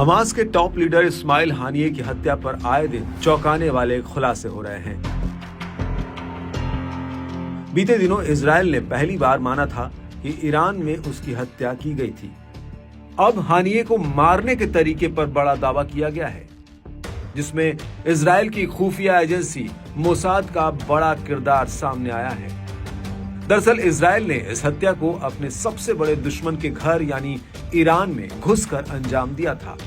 Hamas के top leader Ismail हानिये की हत्या पर आए दिन चौंकाने वाले खुलासे हो रहे हैं। बीते दिनों इजराइल ने पहली बार माना था कि ईरान में उसकी हत्या की गई थी। अब हानिये को मारने के तरीके पर बड़ा दावा किया गया है, जिसमें इजराइल की खुफिया एजेंसी मोसाद का बड़ा किरदार सामने आया है। दरअसल इजराइल ने इस हत्या को अपने सबसे बड़े दुश्मन के घर यानी ईरान में घुसकर अंजाम दिया था।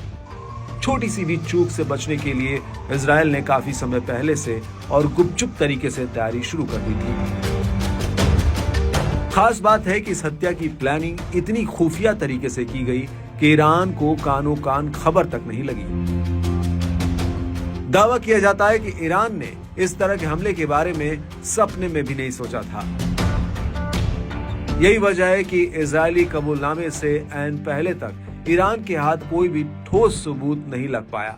छोटी सी भी चूक से बचने के लिए इजराइल ने काफी समय पहले से और गुपचुप तरीके से तैयारी शुरू कर दी थी। खास बात है कि इस हत्या की प्लानिंग इतनी खुफिया तरीके से की गई कि ईरान को कानों कान खबर तक नहीं लगी। दावा किया जाता है कि ईरान ने इस तरह के हमले के बारे में सपने में भी नहीं सोचा था। यही वजह है कि इजरायली कबूलनामे से ऐन पहले तक ईरान के हाथ कोई भी ठोस सबूत नहीं लग पाया।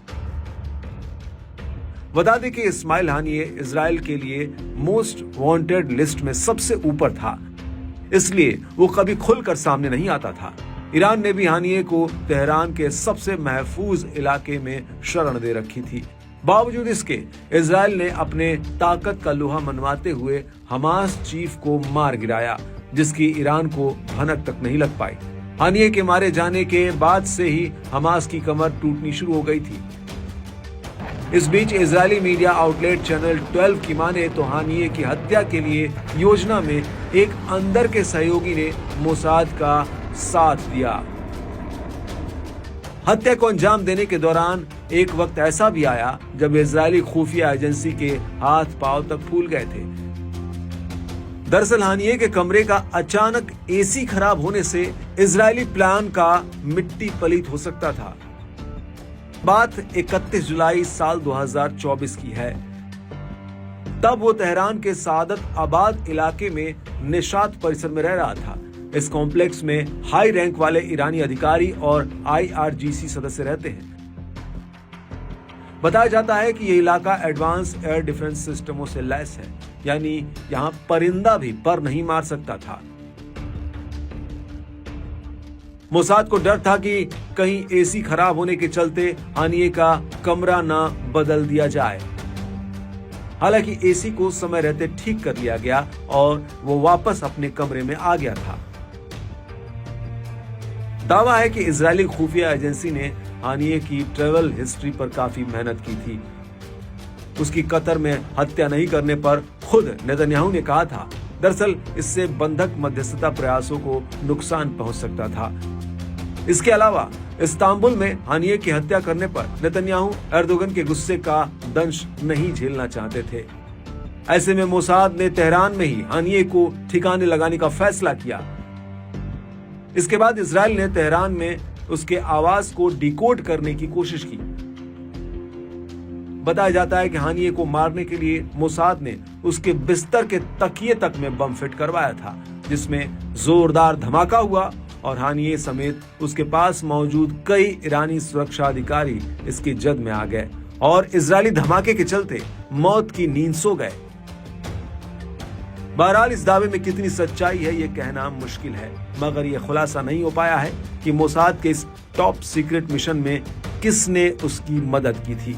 बता दें कि इस्माइल हानिये इजराइल के लिए मोस्ट वांटेड लिस्ट में सबसे ऊपर था, इसलिए वो कभी खुलकर सामने नहीं आता था। ईरान ने भी हानिये को तेहरान के सबसे महफूज इलाके में शरण दे रखी थी। बावजूद इसके इजराइल ने अपने ताकत का लोहा मनवाते हुए हमास चीफ को मार गिराया, जिसकी ईरान को भनक तक नहीं लग पाई। हानिये के मारे जाने के बाद से ही हमास की कमर टूटनी शुरू हो गई थी। इस बीच इजरायली मीडिया आउटलेट चैनल 12 की माने तो हानिये की हत्या के लिए योजना में एक अंदर के सहयोगी ने मोसाद का साथ दिया। हत्या को अंजाम देने के दौरान एक वक्त ऐसा भी आया जब इजरायली खुफिया एजेंसी के हाथ पांव तक फूल गए थे। दरअसल हानिये के कमरे का अचानक एसी खराब होने से इजरायली प्लान का मिट्टी पलीत हो सकता था। बात 31 जुलाई साल 2024 की है। तब वो तेहरान के सादत आबाद इलाके में निशात परिसर में रह रहा था। इस कॉम्प्लेक्स में हाई रैंक वाले ईरानी अधिकारी और IRGC सदस्य रहते हैं। बताया जाता है कि यह इलाका एडवांस एयर डिफेंस सिस्टमों से लैस है, यानी यहां परिंदा भी पर नहीं मार सकता था। मोसाद को डर था कि कहीं एसी खराब होने के चलते हानिये का कमरा न बदल दिया जाए। हालांकि एसी को समय रहते ठीक कर लिया गया और वो वापस अपने कमरे में आ गया था। दावा है कि इजरायली खुफिया एजेंसी ने हानिये की ट्रैवल हिस्ट्री पर काफी मेहनत की थी। उसकी कतर में हत्या नहीं करने पर खुद नेतन्याहू ने कहा था। दरअसल इससे बंधक मध्यस्थता प्रयासों को नुकसान पहुंच सकता था। इसके अलावा इस्तांबुल में हानिये की हत्या करने पर नेतन्याहू एर्दोगन के गुस्से का दंश नहीं झेलना चाहते थे। ऐसे में मोसाद ने तेहरान में ही हानिये को ठिकाने लगाने का फैसला किया। इसके बाद इजराइल ने तेहरान में उसके आवाज को डिकोड करने की कोशिश की। बताया जाता है कि हानिये को मारने के लिए मोसाद ने उसके बिस्तर के तकिए तक में बम फिट करवाया था, जिसमें जोरदार धमाका हुआ और हानिये समेत उसके पास मौजूद कई ईरानी सुरक्षा अधिकारी इसकी जद में आ गए और इजरायली धमाके के चलते मौत की नींद सो गए। बहरहाल इस दावे में कितनी सच्चाई है ये कहना मुश्किल है, मगर यह खुलासा नहीं हो पाया है कि मोसाद के इस टॉप सीक्रेट मिशन में किसने उसकी मदद की थी।